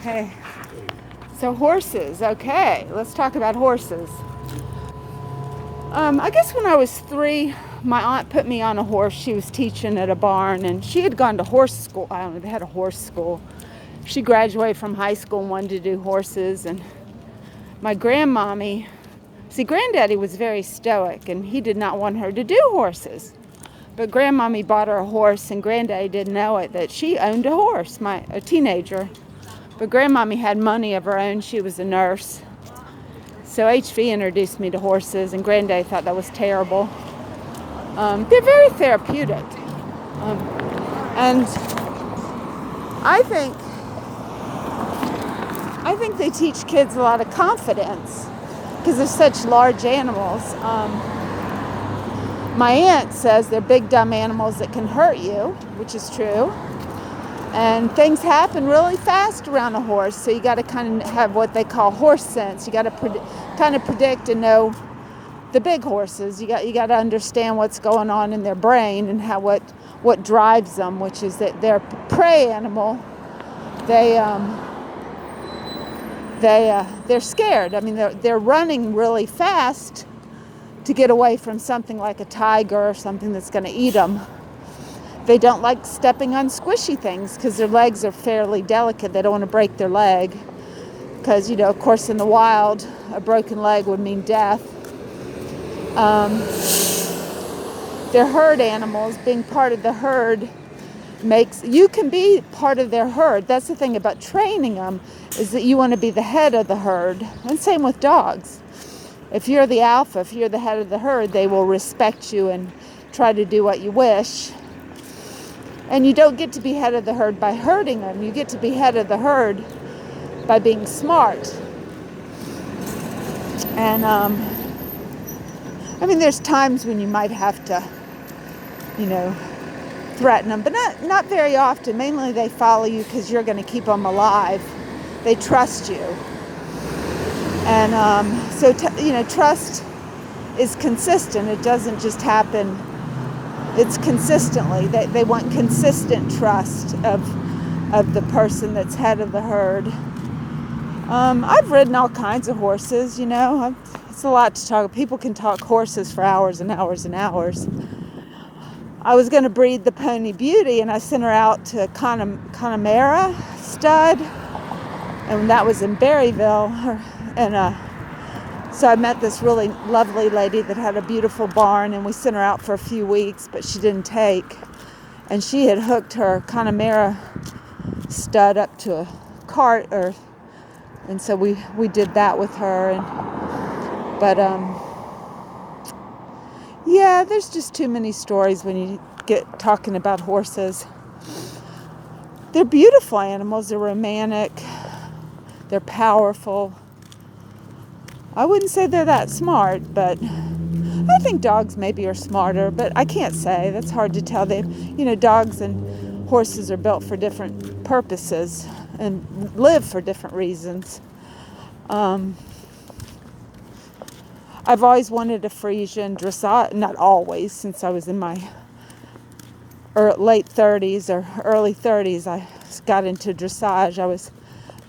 Okay. So horses. Okay, let's talk about horses. I guess when I was 3, my aunt put me on a horse. She was teaching at a barn, and she had gone to horse school. I don't know, they had a horse school. She graduated from high school and wanted to do horses. And my grandmommy, see, Granddaddy was very stoic, and he did not want her to do horses. But Grandmommy bought her a horse, and Granddaddy didn't know it, that she owned a horse, a teenager. But Grandmommy had money of her own. She was a nurse. So HV introduced me to horses, and Granddaddy thought that was terrible. They're very therapeutic. And I think they teach kids a lot of confidence because they're such large animals. My aunt says they're big, dumb animals that can hurt you, which is true. And things happen really fast around a horse, so you got to kind of have what they call horse sense. You got to kind of predict and know the big horses. You got to understand what's going on in their brain and what drives them, which is that they're a prey animal. They're scared. I mean, they're running really fast to get away from something like a tiger or something that's going to eat them. They don't like stepping on squishy things because their legs are fairly delicate. They don't want to break their leg because, of course, in the wild, a broken leg would mean death. They're herd animals. Being part of the herd you can be part of their herd. That's the thing about training them, is that you want to be the head of the herd. And same with dogs. If you're the alpha, if you're the head of the herd, they will respect you and try to do what you wish. And you don't get to be head of the herd by hurting them. You get to be head of the herd by being smart. And, there's times when you might have to, threaten them, but not very often. Mainly they follow you because you're going to keep them alive. They trust you. And trust is consistent. It doesn't just happen. It's consistently. They want consistent trust of the person that's head of the herd. I've ridden all kinds of horses, It's a lot to talk. People can talk horses for hours and hours and hours. I was going to breed the Pony Beauty, and I sent her out to Connemara stud, and that was in Berryville. So I met this really lovely lady that had a beautiful barn, and we sent her out for a few weeks, but she didn't take. And she had hooked her Connemara stud up to a cart, and so we did that with her. Yeah, there's just too many stories when you get talking about horses. They're beautiful animals. They're romantic. They're powerful. I wouldn't say they're that smart, but I think dogs maybe are smarter, but I can't say. That's hard to tell. Dogs and horses are built for different purposes and live for different reasons. I've always wanted a Friesian dressage, not always, since I was in my late 30s or early 30s. I got into dressage. I was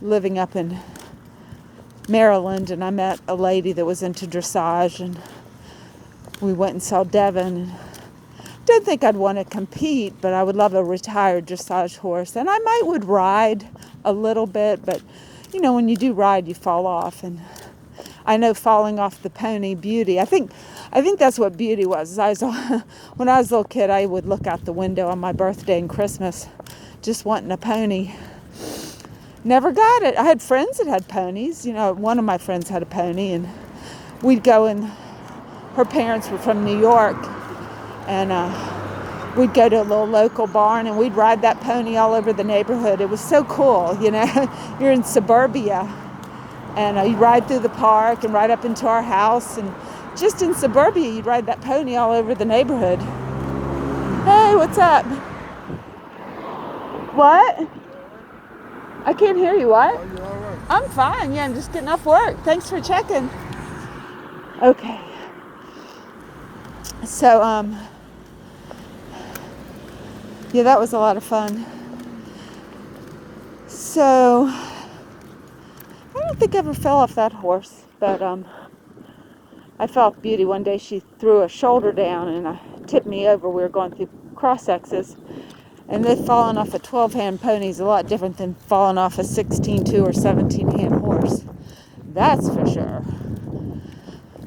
living up in Maryland, and I met a lady that was into dressage, and we went and saw Devon. Don't think I'd want to compete, but I would love a retired dressage horse, and I would ride a little bit, but when you do ride, you fall off. And I know falling off the Pony Beauty. I think that's what Beauty was. When I was a little kid, I would look out the window on my birthday and Christmas, just wanting a pony. Never got it. I had friends that had ponies. One of my friends had a pony, and we'd go, and her parents were from New York, and we'd go to a little local barn, and we'd ride that pony all over the neighborhood. It was so cool, You're in suburbia. And you'd ride through the park and right up into our house. And just in suburbia, you'd ride that pony all over the neighborhood. Hey, what's up? What? I can't hear you. What? Are you all right? I'm fine. Yeah, I'm just getting off work. Thanks for checking. Okay. So, yeah, that was a lot of fun. So, think I ever fell off that horse, but I fell off Beauty one day. She threw a shoulder down and tipped me over. We were going through cross-exes, and they've fallen off a 12-hand pony is a lot different than falling off a 16-2 or 17-hand horse. That's for sure.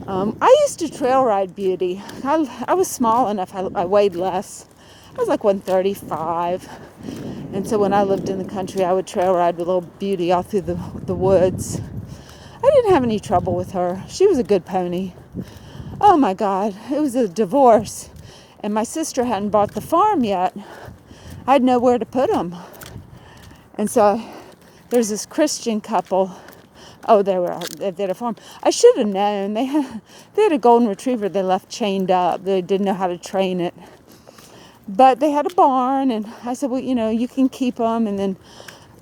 I used to trail ride Beauty. I was small enough. I weighed less. I was like 135. And so when I lived in the country, I would trail ride with little Beauty all through the woods. I didn't have any trouble with her. She was a good pony. Oh my God, it was a divorce. And my sister hadn't bought the farm yet. I had nowhere to put them. And so there's this Christian couple. Oh, they had a farm. I should have known. They had a golden retriever they left chained up. They didn't know how to train it. But they had a barn, and I said, well, you can keep them. And then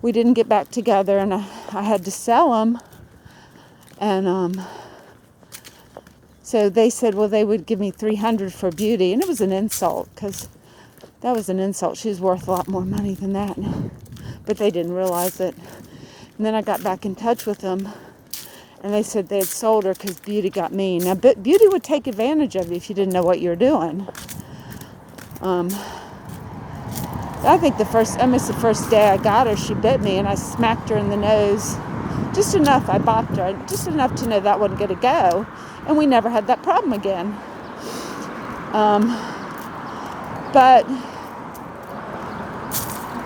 we didn't get back together, and I had to sell them. And so they said, well, they would give me $300 for Beauty. And it was an insult, because that was an insult. She was worth a lot more money than that. But they didn't realize it. And then I got back in touch with them, and they said they had sold her because Beauty got mean. Now, Beauty would take advantage of you if you didn't know what you were doing. I think I missed the first day I got her, she bit me, and I smacked her in the nose. Just enough, I bopped her, just enough to know that wasn't going to go. And we never had that problem again. But,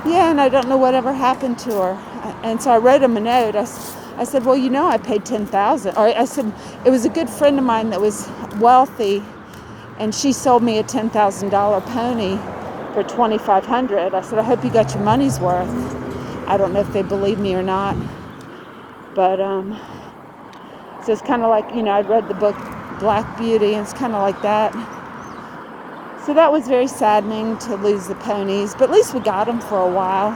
yeah, and I don't know whatever happened to her. And so I wrote him a note. I said, well, I paid $10,000. Or I said, it was a good friend of mine that was wealthy, and she sold me a $10,000 pony for $2,500. I said, I hope you got your money's worth. I don't know if they believe me or not. But, so it's kind of like, I'd read the book Black Beauty, and it's kind of like that. So that was very saddening to lose the ponies, but at least we got them for a while.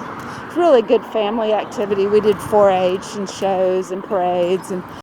It's really good family activity. We did 4-H and shows and parades, and